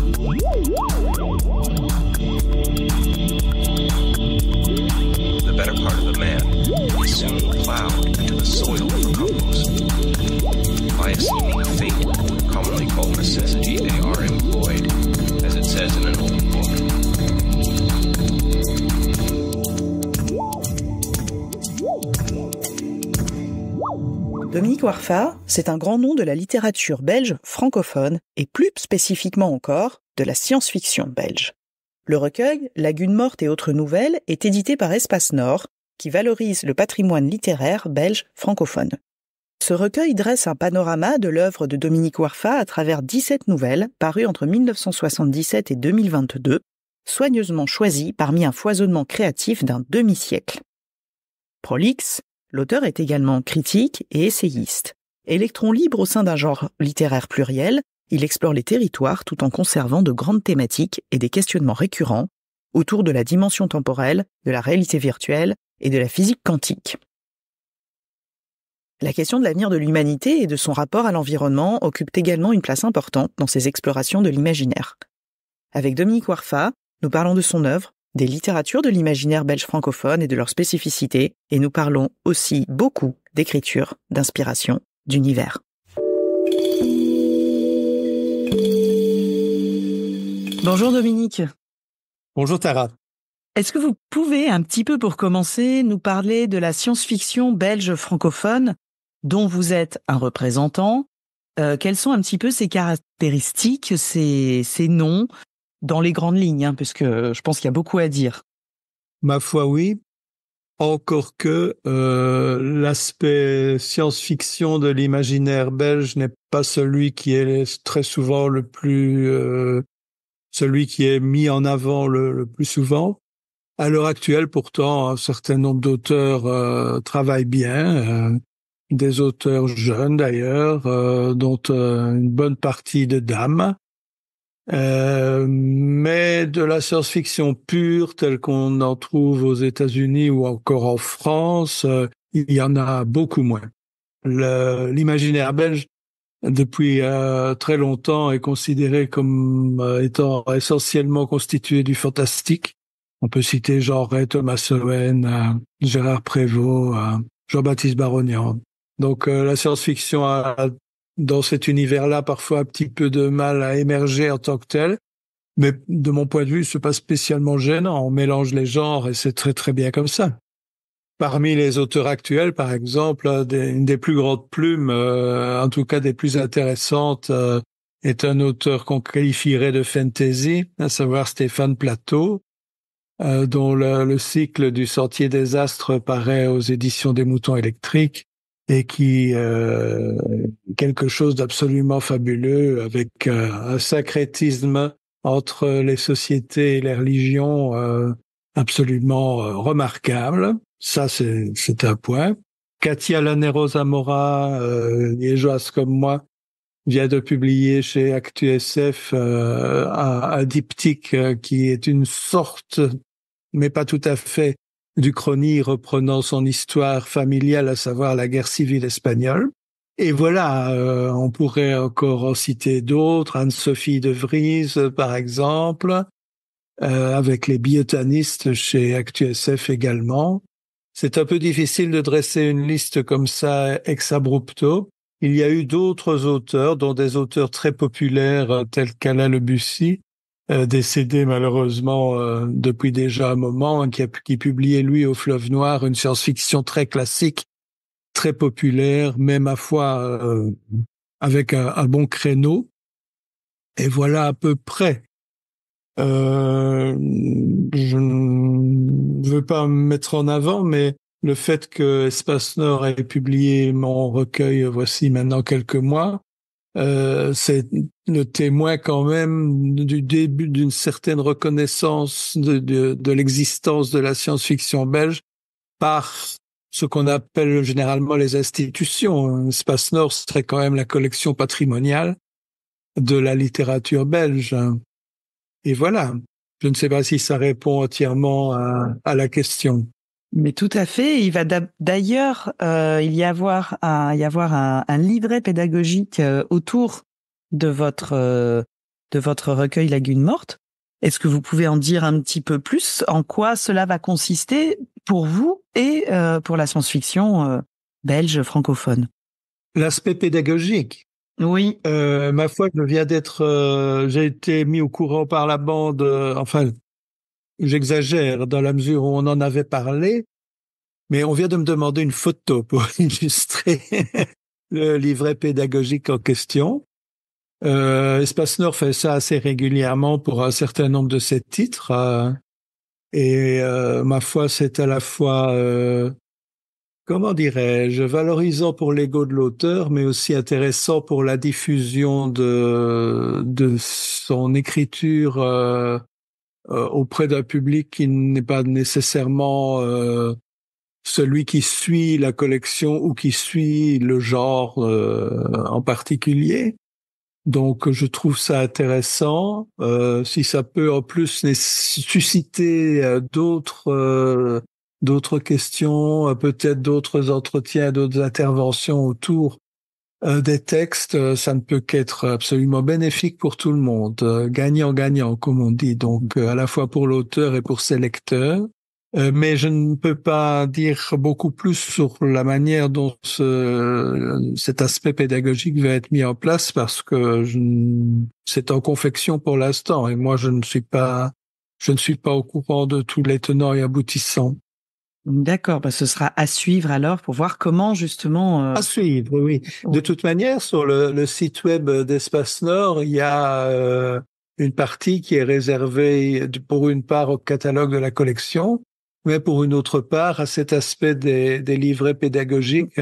The better part of a man is soon plowed into the soil for compost. By a seeming fate, commonly called necessity, they are employed, as it says in an old book. Dominique Warfa, c'est un grand nom de la littérature belge francophone et plus spécifiquement encore de la science-fiction belge. Le recueil Lagune morte et autres nouvelles est édité par Espace Nord, qui valorise le patrimoine littéraire belge francophone. Ce recueil dresse un panorama de l'œuvre de Dominique Warfa à travers 17 nouvelles parues entre 1977 et 2022, soigneusement choisies parmi un foisonnement créatif d'un demi-siècle. Prolixe, l'auteur est également critique et essayiste. Électron libre au sein d'un genre littéraire pluriel, il explore les territoires tout en conservant de grandes thématiques et des questionnements récurrents autour de la dimension temporelle, de la réalité virtuelle et de la physique quantique. La question de l'avenir de l'humanité et de son rapport à l'environnement occupe également une place importante dans ses explorations de l'imaginaire. Avec Dominique Warfa, nous parlons de son œuvre, des littératures de l'imaginaire belge francophone et de leurs spécificités, et nous parlons aussi beaucoup d'écriture, d'inspiration, d'univers. Bonjour Dominique. Bonjour Tara. Est-ce que vous pouvez, un petit peu pour commencer, nous parler de la science-fiction belge francophone dont vous êtes un représentant? Quelles sont un petit peu ses caractéristiques, ses noms, dans les grandes lignes, parce que je pense qu'il y a beaucoup à dire. Ma foi, oui. Encore que l'aspect science-fiction de l'imaginaire belge n'est pas celui qui est très souvent celui qui est mis en avant le plus souvent. À l'heure actuelle, pourtant, un certain nombre d'auteurs travaillent bien, des auteurs jeunes d'ailleurs, dont une bonne partie de dames. Mais de la science-fiction pure, telle qu'on en trouve aux États-Unis ou encore en France, il y en a beaucoup moins. L'imaginaire belge, depuis très longtemps, est considéré comme étant essentiellement constitué du fantastique. On peut citer Jean Ray, Thomas Owen, Gérard Prévost, Jean-Baptiste Barognan. Donc la science-fiction a dans cet univers-là parfois un petit peu de mal à émerger en tant que tel, mais de mon point de vue, c'est pas spécialement gênant. On mélange les genres et c'est très très bien comme ça. Parmi les auteurs actuels, par exemple, une des plus grandes plumes, en tout cas des plus intéressantes, est un auteur qu'on qualifierait de fantasy, à savoir Stéphane Plateau, dont le cycle du Sentier des Astres paraît aux éditions des Moutons électriques, et qui quelque chose d'absolument fabuleux, avec un syncrétisme entre les sociétés et les religions absolument remarquable. Ça, c'est un point. Katia Lanero Zamora, liégeoise comme moi, vient de publier chez ActuSF un diptyque qui est une sorte, mais pas tout à fait, d'Uchronie reprenant son histoire familiale, à savoir la guerre civile espagnole. Et voilà, on pourrait encore en citer d'autres, Anne-Sophie de Vries, par exemple, avec les biotanistes chez ActuSF également. C'est un peu difficile de dresser une liste comme ça ex abrupto. Il y a eu d'autres auteurs, dont des auteurs très populaires tels qu'Alain Lebussy, décédé malheureusement depuis déjà un moment, qui publiait lui au Fleuve Noir une science-fiction très classique, très populaire, mais ma foi avec un bon créneau. Et voilà à peu près. Je ne veux pas me mettre en avant, mais le fait que Espace Nord ait publié mon recueil voici maintenant quelques mois, c'est le témoin quand même du début d'une certaine reconnaissance de l'existence de la science-fiction belge par ce qu'on appelle généralement les institutions. Espace Nord serait quand même la collection patrimoniale de la littérature belge. Et voilà. Je ne sais pas si ça répond entièrement à la question. Mais tout à fait. Il va d'ailleurs y avoir un livret pédagogique autour de votre de votre recueil Lagune morte. Est-ce que vous pouvez en dire un petit peu plus? En quoi cela va consister pour vous et pour la science-fiction belge francophone? L'aspect pédagogique. Oui. Ma foi, j'ai été mis au courant par la bande, enfin, j'exagère dans la mesure où on en avait parlé, mais on vient de me demander une photo pour illustrer le livret pédagogique en question. Espace Nord fait ça assez régulièrement pour un certain nombre de ses titres, et ma foi, c'est à la fois comment dirais-je, valorisant pour l'ego de l'auteur, mais aussi intéressant pour la diffusion de son écriture auprès d'un public qui n'est pas nécessairement celui qui suit la collection ou qui suit le genre en particulier. Donc, je trouve ça intéressant. Si ça peut en plus susciter d'autres questions, peut-être d'autres entretiens, d'autres interventions autour des textes, ça ne peut qu'être absolument bénéfique pour tout le monde, gagnant-gagnant, comme on dit, donc à la fois pour l'auteur et pour ses lecteurs. Mais je ne peux pas dire beaucoup plus sur la manière dont cet aspect pédagogique va être mis en place parce que c'est en confection pour l'instant et moi je ne suis pas au courant de tous les tenants et aboutissants. D'accord, ce sera à suivre alors pour voir comment justement... À suivre, oui. De toute manière, sur le site web d'Espace Nord, il y a une partie qui est réservée pour une part au catalogue de la collection, mais pour une autre part à cet aspect des livrets pédagogiques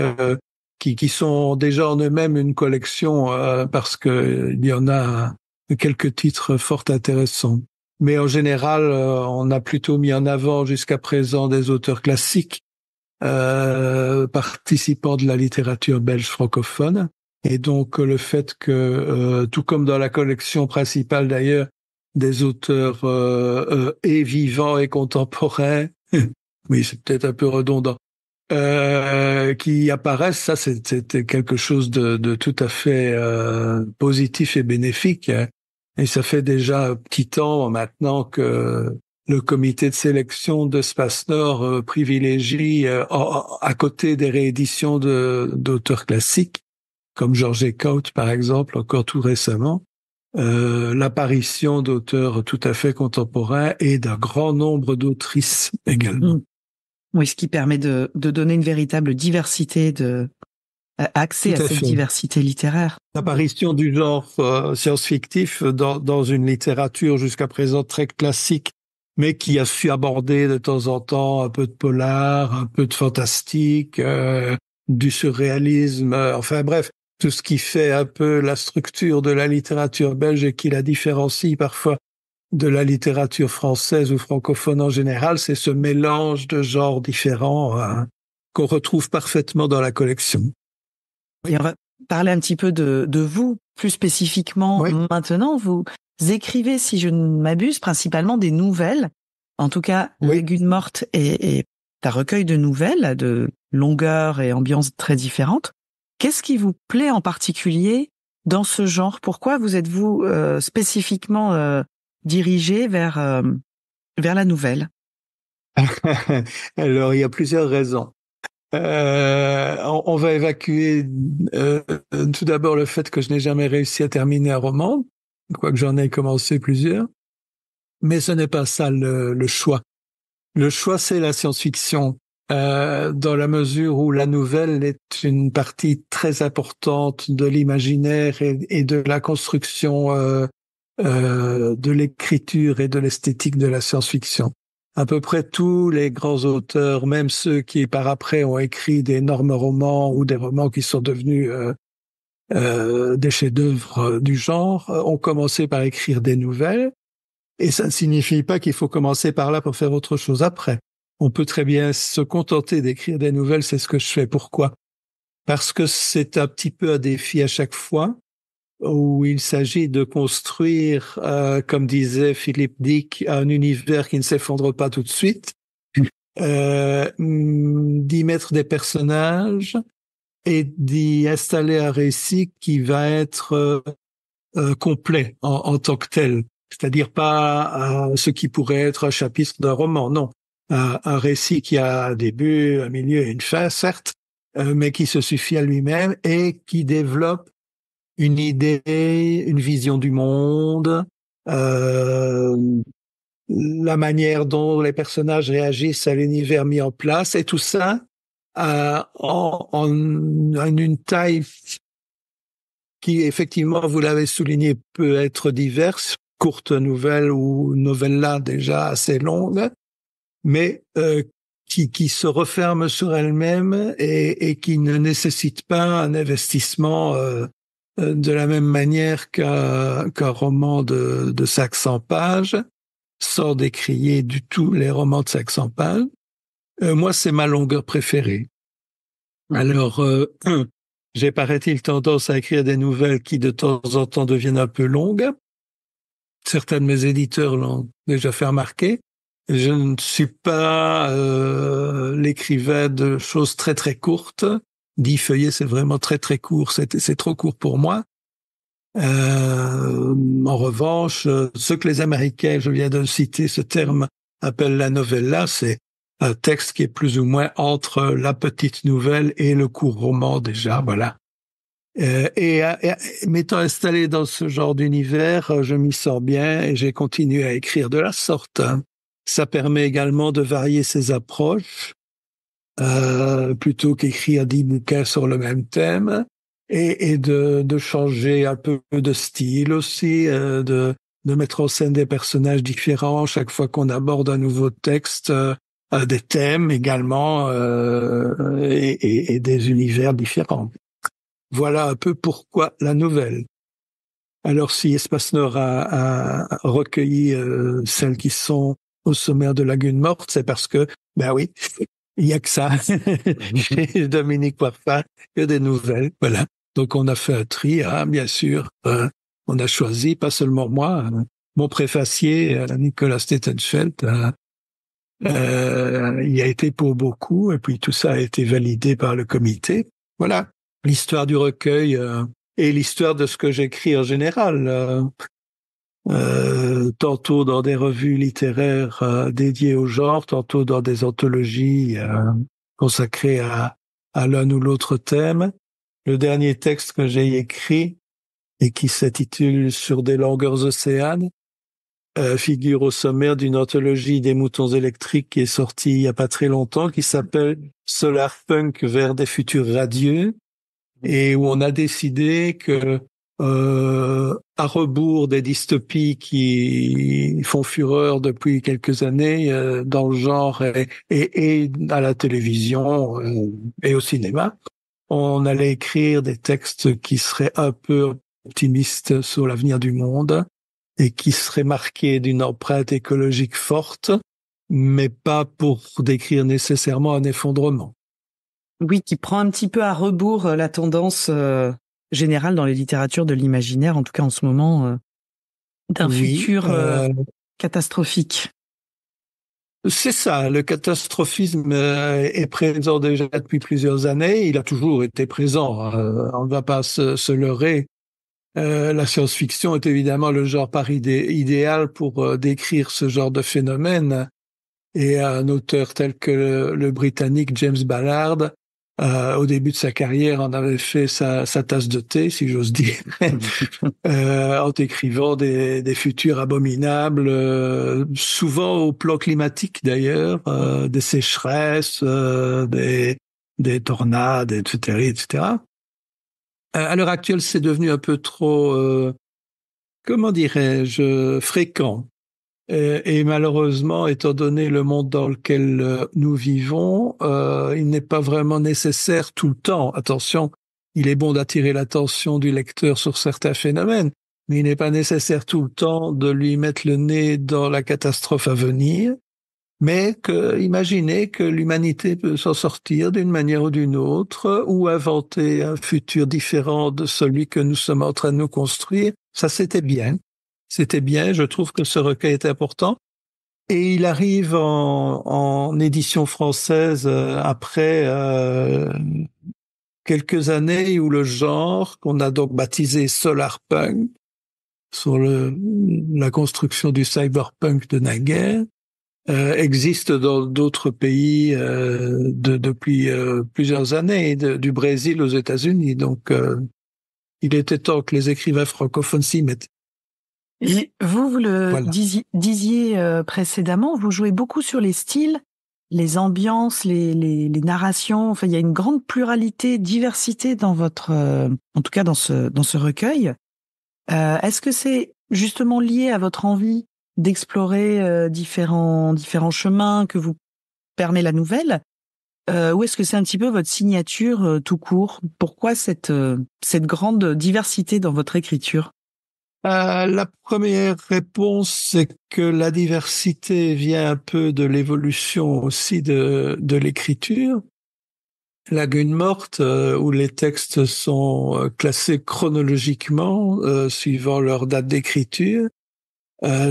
qui sont déjà en eux-mêmes une collection parce que il y en a quelques titres fort intéressants. Mais en général, on a plutôt mis en avant jusqu'à présent des auteurs classiques participant de la littérature belge francophone. Et donc le fait que, tout comme dans la collection principale d'ailleurs, des auteurs et vivants et contemporains, oui c'est peut-être un peu redondant, qui apparaissent, ça c'était quelque chose de tout à fait positif et bénéfique. Hein. Et ça fait déjà un petit temps maintenant que le comité de sélection d'Espace Nord privilégie, à côté des rééditions d'auteurs classiques, comme Georges Eckhout par exemple, encore tout récemment, l'apparition d'auteurs tout à fait contemporains et d'un grand nombre d'autrices également. Oui, ce qui permet de donner une véritable diversité accès à cette diversité littéraire. L'apparition du genre science-fictif dans une littérature jusqu'à présent très classique, mais qui a su aborder de temps en temps un peu de polar, un peu de fantastique, du surréalisme, enfin bref, tout ce qui fait un peu la structure de la littérature belge et qui la différencie parfois de la littérature française ou francophone en général, c'est ce mélange de genres différents qu'on retrouve parfaitement dans la collection. Et on va parler un petit peu de vous, plus spécifiquement. Oui. Maintenant. Vous écrivez, si je ne m'abuse, principalement des nouvelles. En tout cas, oui. Lagune morte est un recueil de nouvelles de longueur et ambiance très différentes. Qu'est-ce qui vous plaît en particulier dans ce genre? Pourquoi vous êtes-vous spécifiquement dirigé vers la nouvelle? Alors, il y a plusieurs raisons. On va évacuer tout d'abord le fait que je n'ai jamais réussi à terminer un roman, quoique j'en ai commencé plusieurs. Mais ce n'est pas ça le choix. Le choix, c'est la science-fiction, dans la mesure où la nouvelle est une partie très importante de l'imaginaire et de la construction de l'écriture et de l'esthétique de la science-fiction. À peu près tous les grands auteurs, même ceux qui par après ont écrit d'énormes romans ou des romans qui sont devenus des chefs-d'œuvre du genre, ont commencé par écrire des nouvelles. Et ça ne signifie pas qu'il faut commencer par là pour faire autre chose après. On peut très bien se contenter d'écrire des nouvelles, c'est ce que je fais. Pourquoi? Parce que c'est un petit peu un défi à chaque fois, où il s'agit de construire, comme disait Philippe Dick, un univers qui ne s'effondre pas tout de suite, d'y mettre des personnages et d'y installer un récit qui va être complet en tant que tel. C'est-à-dire pas ce qui pourrait être un chapitre d'un roman, non. Un récit qui a un début, un milieu et une fin, certes, mais qui se suffit à lui-même et qui développe une idée, une vision du monde, la manière dont les personnages réagissent à l'univers mis en place, et tout ça en une taille qui, effectivement, vous l'avez souligné, peut être diverse, courte nouvelle ou novella déjà assez longue, mais qui se referme sur elle-même et qui ne nécessite pas un investissement de la même manière qu'un roman de 500 pages, sans décrier du tout les romans de 500 pages. Moi, c'est ma longueur préférée. Alors, j'ai, paraît-il, tendance à écrire des nouvelles qui, de temps en temps, deviennent un peu longues. Certains de mes éditeurs l'ont déjà fait remarquer. Je ne suis pas l'écrivain de choses très très courtes. 10 feuillets, c'est vraiment très très court. C'est trop court pour moi. En revanche, ce que les Américains, je viens de citer ce terme, appellent la novella, c'est un texte qui est plus ou moins entre la petite nouvelle et le court roman déjà, voilà. Et m'étant installé dans ce genre d'univers, je m'y sors bien et j'ai continué à écrire de la sorte. Ça permet également de varier ses approches, plutôt qu'écrire 10 bouquins sur le même thème, et de changer un peu de style aussi, de mettre en scène des personnages différents chaque fois qu'on aborde un nouveau texte, des thèmes également, et des univers différents. Voilà un peu pourquoi la nouvelle. Alors, si Espace Nord a recueilli celles qui sont au sommaire de Lagune Morte, c'est parce que, ben oui, il y a que ça. Chez Dominique Poirefin, que des nouvelles, voilà. Donc, on a fait un tri, bien sûr. On a choisi, pas seulement moi, mon préfacier, Nicolas Stettenfeld, il a été pour beaucoup, et puis tout ça a été validé par le comité. Voilà. L'histoire du recueil et l'histoire de ce que j'écris en général, tantôt dans des revues littéraires dédiées au genre, tantôt dans des anthologies consacrées à l'un ou l'autre thème. Le dernier texte que j'ai écrit et qui s'intitule Sur des longueurs océanes figure au sommaire d'une anthologie des moutons électriques qui est sortie il y a pas très longtemps, qui s'appelle Solar Punk vers des futurs radieux, et où on a décidé que, à rebours des dystopies qui font fureur depuis quelques années dans le genre et à la télévision et au cinéma, on allait écrire des textes qui seraient un peu optimistes sur l'avenir du monde et qui seraient marqués d'une empreinte écologique forte, mais pas pour décrire nécessairement un effondrement. Oui, qui prend un petit peu à rebours la tendance générale dans les littératures de l'imaginaire, en tout cas en ce moment, d'un futur catastrophique. C'est ça, le catastrophisme est présent déjà depuis plusieurs années, il a toujours été présent, on ne va pas se leurrer. La science-fiction est évidemment le genre par idéal pour décrire ce genre de phénomène, et un auteur tel que le Britannique James Ballard, au début de sa carrière, en avait fait sa tasse de thé, si j'ose dire, en écrivant des futurs abominables, souvent au plan climatique d'ailleurs, des sécheresses, des tornades, etc., etc. À l'heure actuelle, c'est devenu un peu trop, comment dirais-je, fréquent. Et malheureusement, étant donné le monde dans lequel nous vivons, il n'est pas vraiment nécessaire tout le temps. Attention, il est bon d'attirer l'attention du lecteur sur certains phénomènes, mais il n'est pas nécessaire tout le temps de lui mettre le nez dans la catastrophe à venir. Mais imaginez que l'humanité peut s'en sortir d'une manière ou d'une autre, ou inventer un futur différent de celui que nous sommes en train de nous construire. Ça, c'était bien. C'était bien, je trouve que ce recueil est important. Et il arrive en édition française après quelques années où le genre, qu'on a donc baptisé Solar Punk, sur la construction du cyberpunk de naguère, existe dans d'autres pays depuis plusieurs années, du Brésil aux États-Unis. Donc, il était temps que les écrivains francophones s'y mettent. Et vous le Voilà. disiez précédemment, vous jouez beaucoup sur les styles, les ambiances, les narrations. Enfin, il y a une grande pluralité, diversité dans votre, en tout cas dans ce recueil. Est-ce que c'est justement lié à votre envie d'explorer différents chemins que vous permet la nouvelle, ou est-ce que c'est un petit peu votre signature tout court? Pourquoi cette grande diversité dans votre écriture? La première réponse, c'est que la diversité vient un peu de l'évolution aussi de l'écriture. Lagune morte, où les textes sont classés chronologiquement, suivant leur date d'écriture,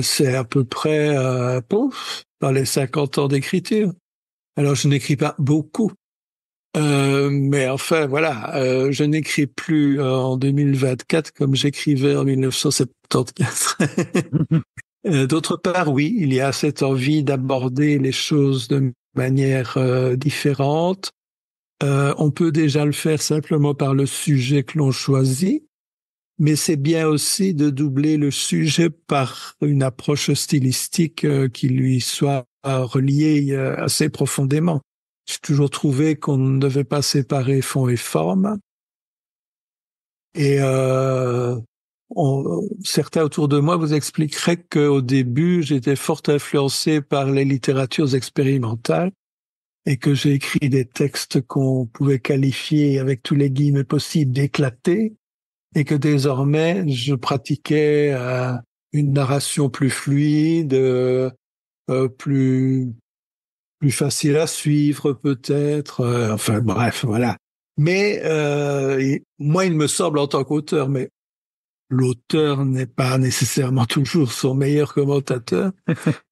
c'est à peu près dans les 50 ans d'écriture. Alors, je n'écris pas beaucoup. Mais enfin, voilà, je n'écris plus en 2024 comme j'écrivais en 1974. D'autre part, oui, il y a cette envie d'aborder les choses de manière différente. On peut déjà le faire simplement par le sujet que l'on choisit, mais c'est bien aussi de doubler le sujet par une approche stylistique qui lui soit reliée assez profondément. J'ai toujours trouvé qu'on ne devait pas séparer fond et forme. Et certains autour de moi vous expliqueraient qu'au début, j'étais fort influencé par les littératures expérimentales et que j'ai écrit des textes qu'on pouvait qualifier avec tous les guillemets possibles d'éclatés, et que désormais, je pratiquais une narration plus fluide, plus facile à suivre peut-être, enfin bref, voilà. Mais moi, il me semble en tant qu'auteur, mais l'auteur n'est pas nécessairement toujours son meilleur commentateur,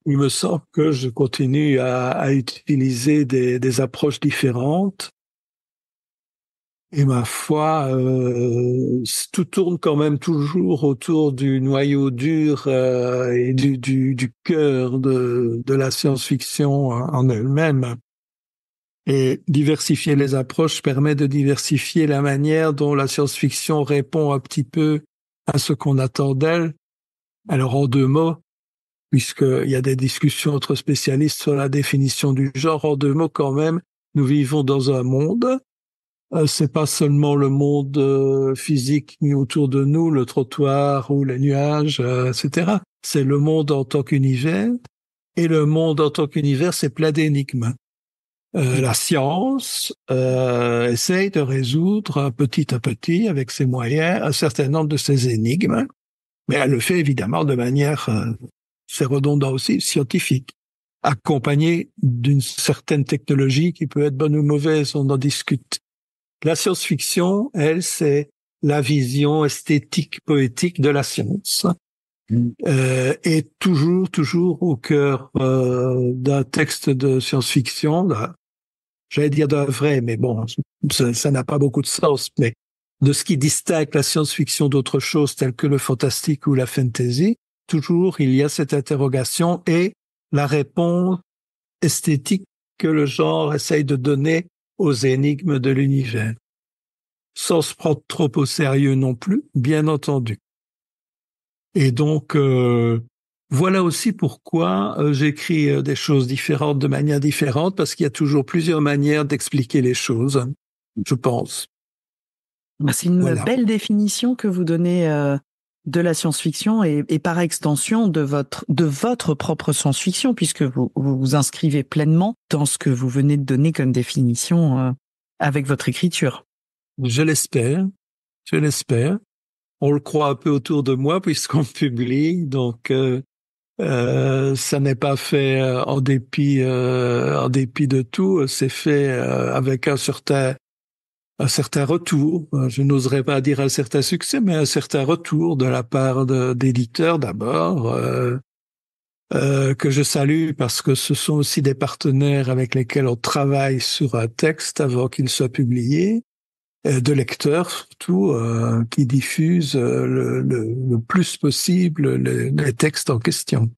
il me semble que je continue à utiliser des approches différentes. Et ma foi, tout tourne quand même toujours autour du noyau dur et du cœur de la science-fiction en elle-même. Et diversifier les approches permet de diversifier la manière dont la science-fiction répond un petit peu à ce qu'on attend d'elle. Alors en 2 mots, puisqu'il y a des discussions entre spécialistes sur la définition du genre, en 2 mots quand même, nous vivons dans un monde. C'est pas seulement le monde physique mis autour de nous, le trottoir ou les nuages, etc. C'est le monde en tant qu'univers. Et le monde en tant qu'univers, c'est plein d'énigmes. La science essaye de résoudre petit à petit, avec ses moyens, un certain nombre de ces énigmes. Mais elle le fait évidemment de manière, c'est redondant aussi, scientifique, accompagnée d'une certaine technologie qui peut être bonne ou mauvaise, on en discute. La science-fiction, elle, c'est la vision esthétique, poétique de la science. Et toujours au cœur d'un texte de science-fiction, j'allais dire d'un vrai, mais bon, ça n'a pas beaucoup de sens, mais de ce qui distingue la science-fiction d'autres choses telles que le fantastique ou la fantasy, toujours il y a cette interrogation et la réponse esthétique que le genre essaye de donner aux énigmes de l'univers. Sans se prendre trop au sérieux non plus, bien entendu. Et donc, voilà aussi pourquoi j'écris des choses différentes de manière différente, parce qu'il y a toujours plusieurs manières d'expliquer les choses, je pense. C'est une belle définition que vous donnez de la science-fiction et par extension de votre propre science-fiction, puisque vous vous inscrivez pleinement dans ce que vous venez de donner comme définition avec votre écriture. Je l'espère. On le croit un peu autour de moi puisqu'on publie, donc ça n'est pas fait en dépit de tout. C'est fait avec un certain retour. Je n'oserais pas dire un certain succès, mais un certain retour de la part d'éditeurs d'abord, que je salue parce que ce sont aussi des partenaires avec lesquels on travaille sur un texte avant qu'il soit publié. de lecteurs surtout, qui diffusent le plus possible les textes en question.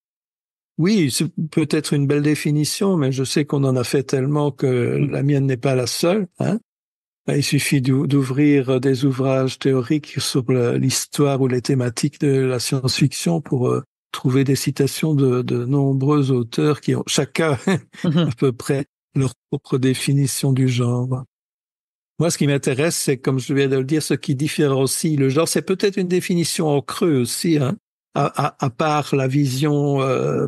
Oui, c'est peut-être une belle définition, mais je sais qu'on en a fait tellement que la mienne n'est pas la seule. Hein. Il suffit d'ouvrir des ouvrages théoriques sur l'histoire ou les thématiques de la science-fiction pour trouver des citations de nombreux auteurs qui ont chacun à peu près leur propre définition du genre. Moi, ce qui m'intéresse, c'est, comme je viens de le dire, ce qui différencie le genre. C'est peut-être une définition en creux aussi, hein. À part la vision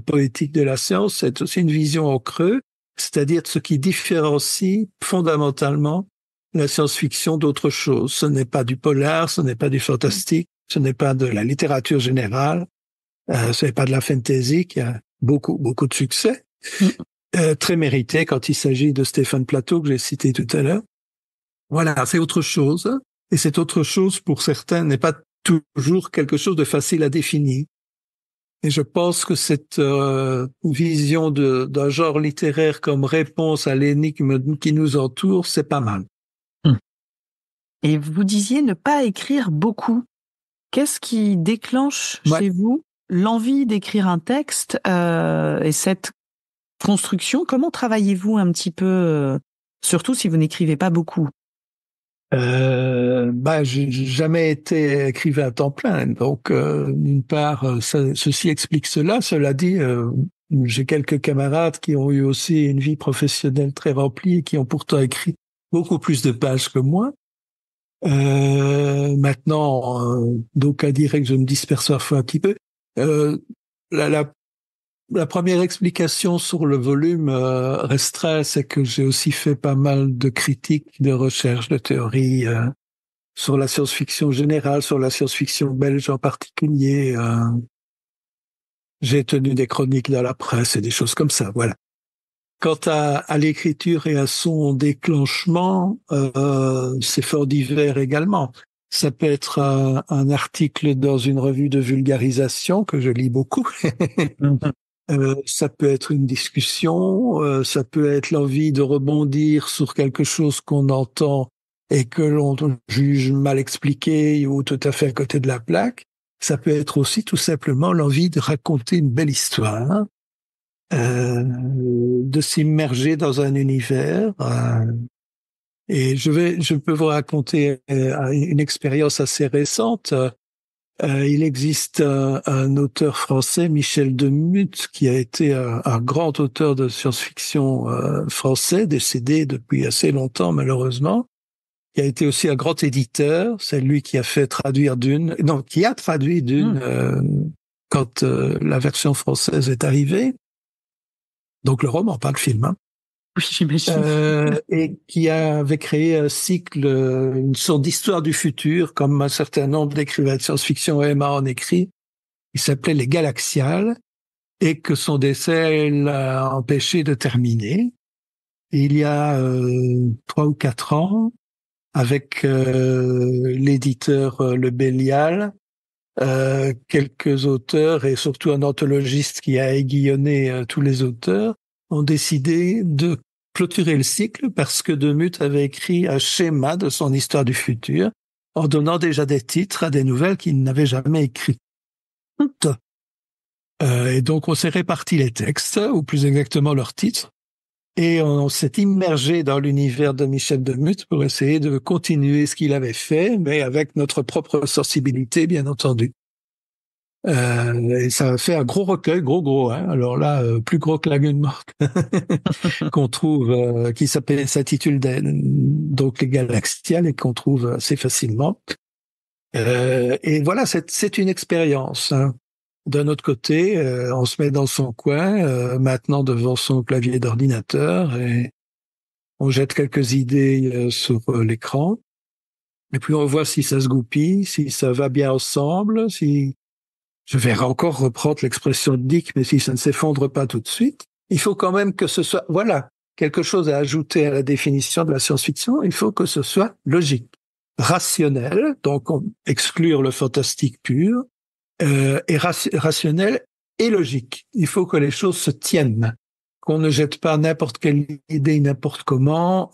poétique de la science, c'est aussi une vision en creux, c'est-à-dire ce qui différencie fondamentalement la science-fiction d'autre chose. Ce n'est pas du polar, ce n'est pas du fantastique, ce n'est pas de la littérature générale, ce n'est pas de la fantasy qui a beaucoup de succès, très mérité quand il s'agit de Stéphane Plateau que j'ai cité tout à l'heure. Voilà, c'est autre chose. Et cette autre chose, pour certains, n'est pas toujours quelque chose de facile à définir. Et je pense que cette vision d'un genre littéraire comme réponse à l'énigme qui nous entoure, c'est pas mal. Et vous disiez ne pas écrire beaucoup. Qu'est-ce qui déclenche chez vous l'envie d'écrire un texte et cette construction? Comment travaillez-vous un petit peu, surtout si vous n'écrivez pas beaucoup? J'ai jamais été écrivain à temps plein, donc d'une part, ceci explique cela. Cela dit, j'ai quelques camarades qui ont eu aussi une vie professionnelle très remplie et qui ont pourtant écrit beaucoup plus de pages que moi. Maintenant, donc à dire que je me disperse parfois un petit peu. La première explication sur le volume restreint, c'est que j'ai aussi fait pas mal de critiques, de recherches, de théories sur la science-fiction générale, sur la science-fiction belge en particulier. J'ai tenu des chroniques dans la presse et des choses comme ça, voilà. Quant à l'écriture et à son déclenchement, c'est fort divers également. Ça peut être un article dans une revue de vulgarisation que je lis beaucoup. Ça peut être une discussion, ça peut être l'envie de rebondir sur quelque chose qu'on entend et que l'on juge mal expliqué ou tout à fait à côté de la plaque. Ça peut être aussi tout simplement l'envie de raconter une belle histoire, de s'immerger dans un univers. Et je peux vous raconter une expérience assez récente. Il existe un auteur français, Michel Demuth, qui a été un grand auteur de science-fiction français, décédé depuis assez longtemps malheureusement, qui a été aussi un grand éditeur. C'est lui qui a fait traduire Dune, non, qui a traduit Dune quand la version française est arrivée. Donc le roman, pas le film. Hein. Oui, j'imagine. Et qui avait créé un cycle, une sorte d'histoire du futur, comme un certain nombre d'écrivains de science-fiction aiment en écrit. Il s'appelait Les Galaxiales, et que son décès l'a empêché de terminer. Et il y a 3 ou 4 ans, avec l'éditeur Le Bélial, quelques auteurs et surtout un anthologiste qui a aiguillonné tous les auteurs, ont décidé de clôturer le cycle parce que Demuth avait écrit un schéma de son histoire du futur en donnant déjà des titres à des nouvelles qu'il n'avait jamais écrites. Et donc on s'est réparti les textes, ou plus exactement leurs titres, et on s'est immergé dans l'univers de Michel Demuth pour essayer de continuer ce qu'il avait fait, mais avec notre propre sensibilité, bien entendu. Et ça a fait un gros recueil, gros, hein. Alors là, plus gros que la Gueule morte, qu'on trouve, qui s'intitule donc Les Galaxiales et qu'on trouve assez facilement. Et voilà, c'est une expérience. Hein. D'un autre côté, on se met dans son coin, maintenant devant son clavier d'ordinateur, et on jette quelques idées sur l'écran. Et puis on voit si ça se goupille, si ça va bien ensemble, si je vais encore reprendre l'expression de Dick, mais si ça ne s'effondre pas tout de suite, il faut quand même que ce soit, voilà, quelque chose à ajouter à la définition de la science-fiction, il faut que ce soit logique, rationnel, donc exclure le fantastique pur, et rationnel et logique. Il faut que les choses se tiennent. qu'on ne jette pas n'importe quelle idée n'importe comment,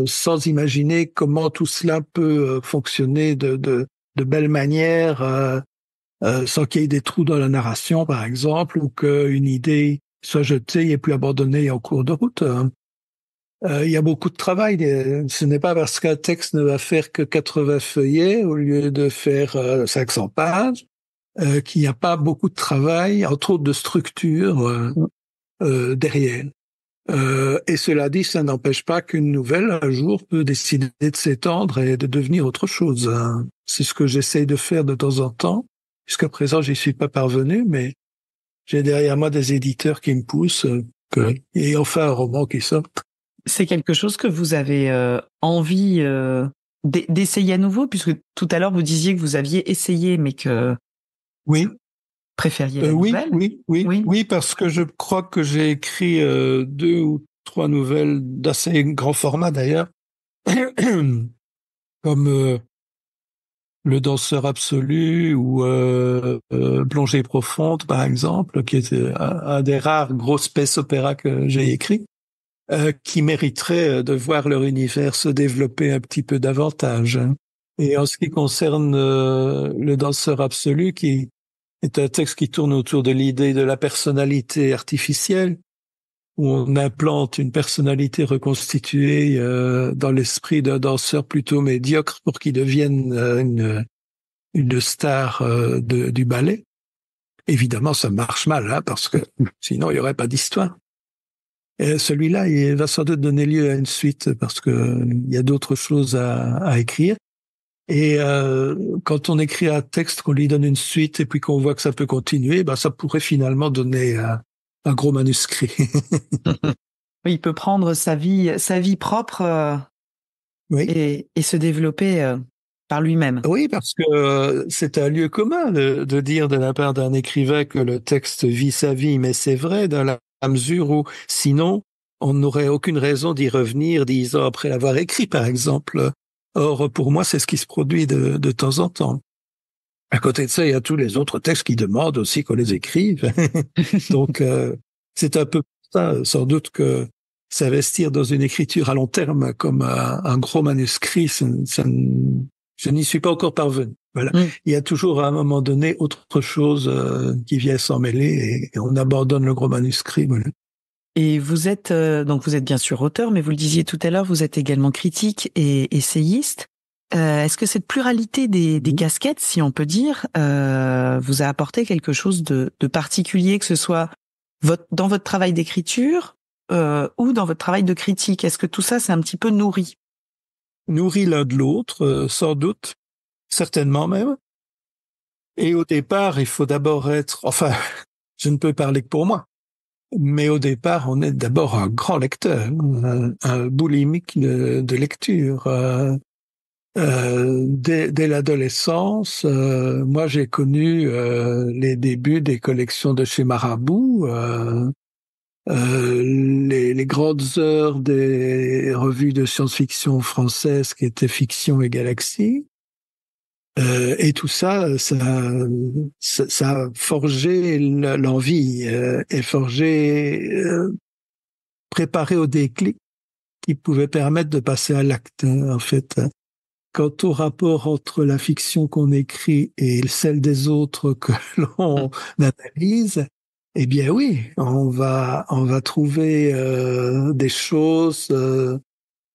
sans imaginer comment tout cela peut fonctionner de belle manière, sans qu'il y ait des trous dans la narration, par exemple, ou qu'une idée soit jetée et puis abandonnée en cours de route. Il y a beaucoup de travail. Ce n'est pas parce qu'un texte ne va faire que 80 feuillets au lieu de faire 500 pages qu'il n'y a pas beaucoup de travail, entre autres de structure derrière. Et cela dit, ça n'empêche pas qu'une nouvelle, un jour, peut décider de s'étendre et de devenir autre chose. C'est ce que j'essaye de faire de temps en temps. Jusqu'à présent, j'y suis pas parvenu, mais j'ai derrière moi des éditeurs qui me poussent, et enfin un roman qui sort. C'est quelque chose que vous avez envie d'essayer à nouveau, puisque tout à l'heure vous disiez que vous aviez essayé, mais que oui, préfériez la nouvelle. Oui, parce que je crois que j'ai écrit 2 ou 3 nouvelles d'assez grand format d'ailleurs, comme Le Danseur absolu ou Plongée profonde, par exemple, qui était un des rares gros space opéra que j'ai écrit. Qui mériteraient de voir leur univers se développer un petit peu davantage. Et en ce qui concerne Le Danseur absolu, qui est un texte qui tourne autour de l'idée de la personnalité artificielle, où on implante une personnalité reconstituée dans l'esprit d'un danseur plutôt médiocre pour qu'il devienne une star du ballet. Évidemment, ça marche mal, parce que sinon il n'y aurait pas d'histoire. Et celui-là, il va sans doute donner lieu à une suite parce que il y a d'autres choses à écrire. Et quand on écrit un texte, qu'on lui donne une suite et puis qu'on voit que ça peut continuer, ça pourrait finalement donner un gros manuscrit. Oui, il peut prendre sa vie propre oui. et se développer par lui-même. Oui, parce que c'est un lieu commun de dire de la part d'un écrivain que le texte vit sa vie, mais c'est vrai dans la mesure où, sinon, on n'aurait aucune raison d'y revenir 10 ans après l'avoir écrit, par exemple. Or, pour moi, c'est ce qui se produit de temps en temps. À côté de ça, il y a tous les autres textes qui demandent aussi qu'on les écrive. Donc, c'est un peu ça, sans doute, que s'investir dans une écriture à long terme comme un gros manuscrit, je n'y suis pas encore parvenu. Voilà. Il y a toujours à un moment donné autre chose qui vient s'en mêler et on abandonne le gros manuscrit. Voilà. Et vous êtes donc vous êtes bien sûr auteur, mais vous le disiez tout à l'heure, vous êtes également critique et essayiste. Est-ce que cette pluralité des casquettes, si on peut dire, vous a apporté quelque chose de particulier, que ce soit dans votre travail d'écriture ou dans votre travail de critique? Est-ce que tout ça c'est un petit peu nourri? Nourri l'un de l'autre, sans doute, certainement même. Et au départ, il faut d'abord je ne peux parler que pour moi, mais au départ, on est d'abord un grand lecteur, un boulimique de lecture. Dès l'adolescence, moi j'ai connu les débuts des collections de chez Marabout, les grandes heures des revues de science-fiction françaises qui étaient Fiction et Galaxie. Et tout ça a forgé l'envie et préparé au déclic qui pouvait permettre de passer à l'acte, en fait. Quant au rapport entre la fiction qu'on écrit et celle des autres que l'on analyse, eh bien oui, on va trouver des choses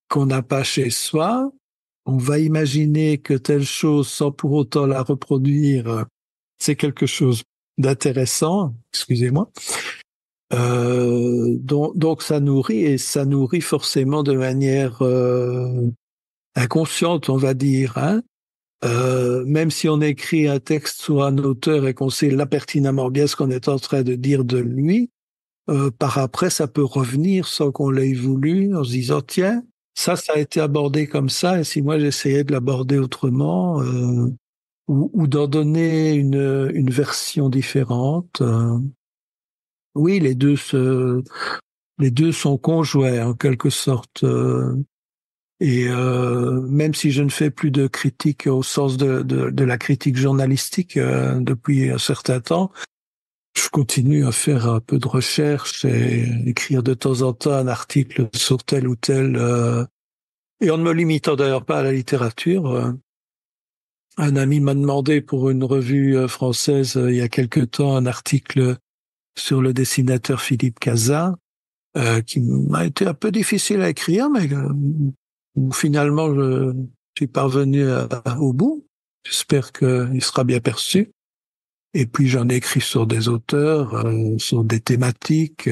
qu'on n'a pas chez soi. On va imaginer que telle chose, sans pour autant la reproduire, c'est quelque chose d'intéressant. Excusez-moi. Donc ça nourrit, et ça nourrit forcément de manière inconsciente, on va dire. Même si on écrit un texte sur un auteur et qu'on sait là pertinemment bien ce qu'on est en train de dire de lui, par après ça peut revenir sans qu'on l'ait voulu, en se disant tiens, ça a été abordé comme ça, et si moi j'essayais de l'aborder autrement, ou d'en donner une version différente. Oui, les deux sont conjoints en quelque sorte. Et même si je ne fais plus de critique au sens de la critique journalistique depuis un certain temps, Je continue à faire un peu de recherche et écrire de temps en temps un article sur tel ou tel, et en ne me limitant d'ailleurs pas à la littérature. Un ami m'a demandé pour une revue française il y a quelque temps un article sur le dessinateur Philippe Cazat, qui m'a été un peu difficile à écrire, mais où finalement je suis parvenu au bout. J'espère qu'il sera bien perçu. Et puis j'en ai écrit sur des auteurs, sur des thématiques.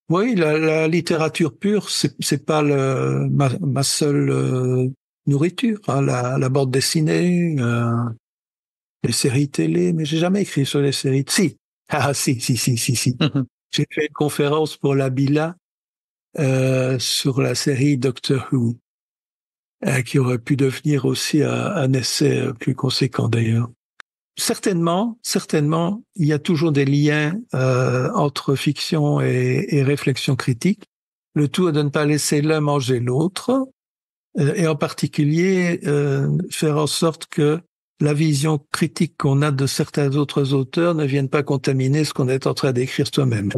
Oui, la littérature pure, c'est pas ma seule nourriture. Hein, la bande dessinée, les séries télé, mais j'ai jamais écrit sur les séries. Si, si. J'ai fait une conférence pour la Bila sur la série Doctor Who, qui aurait pu devenir aussi un essai plus conséquent d'ailleurs. Certainement, il y a toujours des liens entre fiction et réflexion critique. Le tout est de ne pas laisser l'un manger l'autre, et en particulier faire en sorte que la vision critique qu'on a de certains autres auteurs ne vienne pas contaminer ce qu'on est en train d'écrire soi-même.